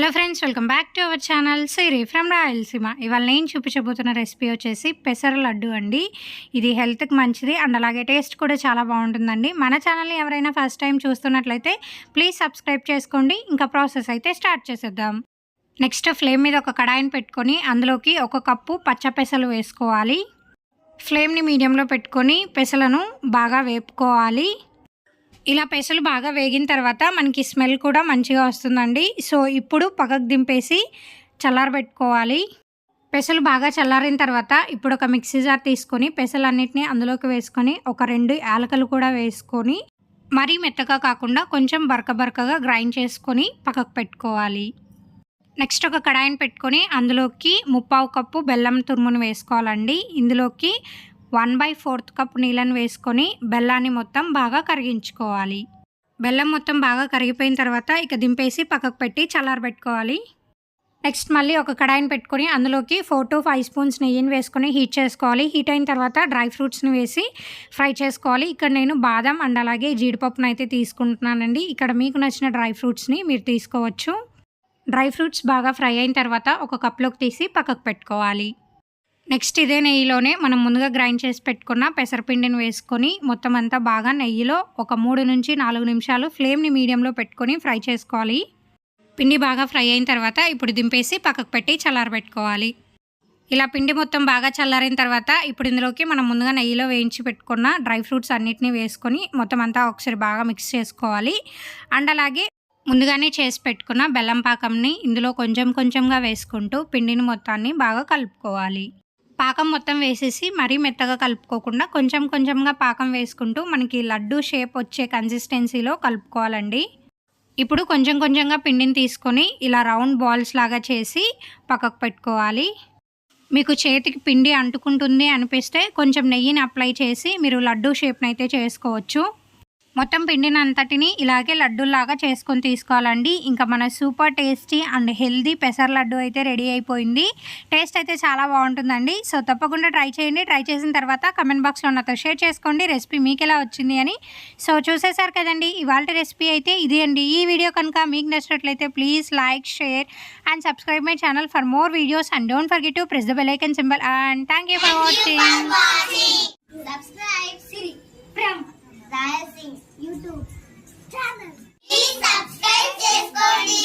Hello friends, welcome back to our channel Siri from Rayalaseema. ఇవాళ నేను చూపించబోతున్న recipe వచ్చేసి పెసర లడ్డు అండి. ఇది హెల్త్కి మంచిది అండ్ అలాగే టేస్ట్ కూడా చాలా బాగుంటుందండి. మన ఛానల్ని ఎవరైనా ఫస్ట్ టైం చూస్తున్నట్లయితే ప్లీజ్ సబ్స్క్రైబ్ చేసుకోండి. ఇంకా ప్రాసెస్ అయితే స్టార్ట్ చేసేద్దాం. నెక్స్ట్ ఫ్లేమ్ మీద ఒక కడాయిని పెట్టుకొని అందులోకి 1 కప్పు పచ్చ పెసలు వేసుకోవాలి. ఫ్లేమ్ని మీడియంలో పెట్టుకొని పెసలను బాగా వేపుకోవాలి. ఇలా పెసలు బాగా వేగిన తర్వాత మనకి స్మెల్ కూడా మంచిగా వస్తుందండి. సో ఇప్పుడు పక్కకు దింపేసి చల్లారబెట్టుకోవాలి. పెసలు బాగా చల్లారిన తర్వాత ఇప్పుడు ఒక మిక్సీ జార్ తీసుకొని పెసలన్నిటిని అందులోకి వేసుకొని ఒక 2 యాలకులు కూడా వేసుకొని మరీ మెత్తగా కాకుండా కొంచెం బరకగా గ్రైండ్ చేసుకొని పక్కకు పెట్టుకోవాలి. నెక్స్ట్ ఒక కడాయిని పెట్టుకొని అందులోకి 1/4 కప్పు బెల్లం తురుమును వేసుకోవాలండి. ఇందులోకి 1/4 కప్ నీళ్ళని వేసుకొని బెల్లాన్ని మొత్తం బాగా కరిగించుకోవాలి. బెల్లం మొత్తం బాగా కరిగిపోయిన తర్వాత ఇక దింపేసి పక్కకు పెట్టి చల్లారబెట్టుకోవాలి. నెక్స్ట్ మళ్ళీ ఒక కడాయిని పెట్టుకొని అందులోకి 4 to 5 స్పూన్స్ నెయ్యిని వేసుకొని హీట్ చేసుకోవాలి. హీట్ అయిన తర్వాత డ్రై ఫ్రూట్స్ని వేసి ఫ్రై చేసుకోవాలి. ఇక్కడ నేను బాదం అండ్ అలాగే జీడిపప్పును అయితే తీసుకుంటున్నానండి. ఇక్కడ మీకు నచ్చిన డ్రై ఫ్రూట్స్ని మీరు తీసుకోవచ్చు. డ్రై ఫ్రూట్స్ బాగా ఫ్రై అయిన తర్వాత ఒక కప్లోకి తీసి పక్కకు పెట్టుకోవాలి. నెక్స్ట్ ఇదే నెయ్యిలోనే మనం ముందుగా గ్రైండ్ చేసి పెట్టుకున్న పెసరపిండిని వేసుకొని మొత్తం అంతా బాగా నెయ్యిలో ఒక 3 నుంచి 4 నిమిషాలు ఫ్లేమ్ని మీడియంలో పెట్టుకొని ఫ్రై చేసుకోవాలి. పిండి బాగా ఫ్రై అయిన తర్వాత ఇప్పుడు దింపేసి పక్కకు పెట్టి చల్లారబెట్టుకోవాలి. ఇలా పిండి మొత్తం బాగా చల్లారిన తర్వాత ఇప్పుడు ఇందులోకి మనం ముందుగా నెయ్యిలో వేయించి పెట్టుకున్న డ్రై ఫ్రూట్స్ అన్నిటిని వేసుకొని మొత్తం అంతా ఒకసారి బాగా మిక్స్ చేసుకోవాలి. అండ్ అలాగే ముందుగానే చేసి పెట్టుకున్న బెల్లం పాకంని ఇందులో కొంచెంగా వేసుకుంటూ పిండిని మొత్తాన్ని బాగా కలుపుకోవాలి. పాకం మొత్తం వేసేసి మరీ మెత్తగా కలుపుకోకుండా కొంచెంగా పాకం వేసుకుంటూ మనకి లడ్డు షేప్ వచ్చే కన్సిస్టెన్సీలో కలుపుకోవాలండి. ఇప్పుడు కొంచెంగా పిండిని తీసుకొని ఇలా రౌండ్ బాల్స్ లాగా చేసి పక్కకు పెట్టుకోవాలి. మీకు చేతికి పిండి అంటుకుంటుంది అనిపిస్తే కొంచెం నెయ్యిని అప్లై చేసి మీరు లడ్డు షేప్ని అయితే చేసుకోవచ్చు. మొత్తం పిండిని అంతటిని ఇలాగే లడ్డూలాగా చేసుకొని తీసుకోవాలండి. ఇంకా మన సూపర్ టేస్టీ అండ్ హెల్దీ పెసర లడ్డు అయితే రెడీ అయిపోయింది. టేస్ట్ అయితే చాలా బాగుంటుందండి. సో తప్పకుండా ట్రై చేయండి. ట్రై చేసిన తర్వాత కమెంట్ బాక్స్లో నాతో షేర్ చేసుకోండి రెసిపీ మీకు ఎలా వచ్చింది అని. సో చూసేసారు కదండి, ఇవాళ రెసిపీ అయితే ఇది అండి. ఈ వీడియో కనుక మీకు నచ్చినట్లయితే please like, share and subscribe my channel for more videos and don't forget to press the bell icon symbol and thank you for watching. Subscribe Siri from Rayasin YouTube channel. Please subscribe చేసుకోండి.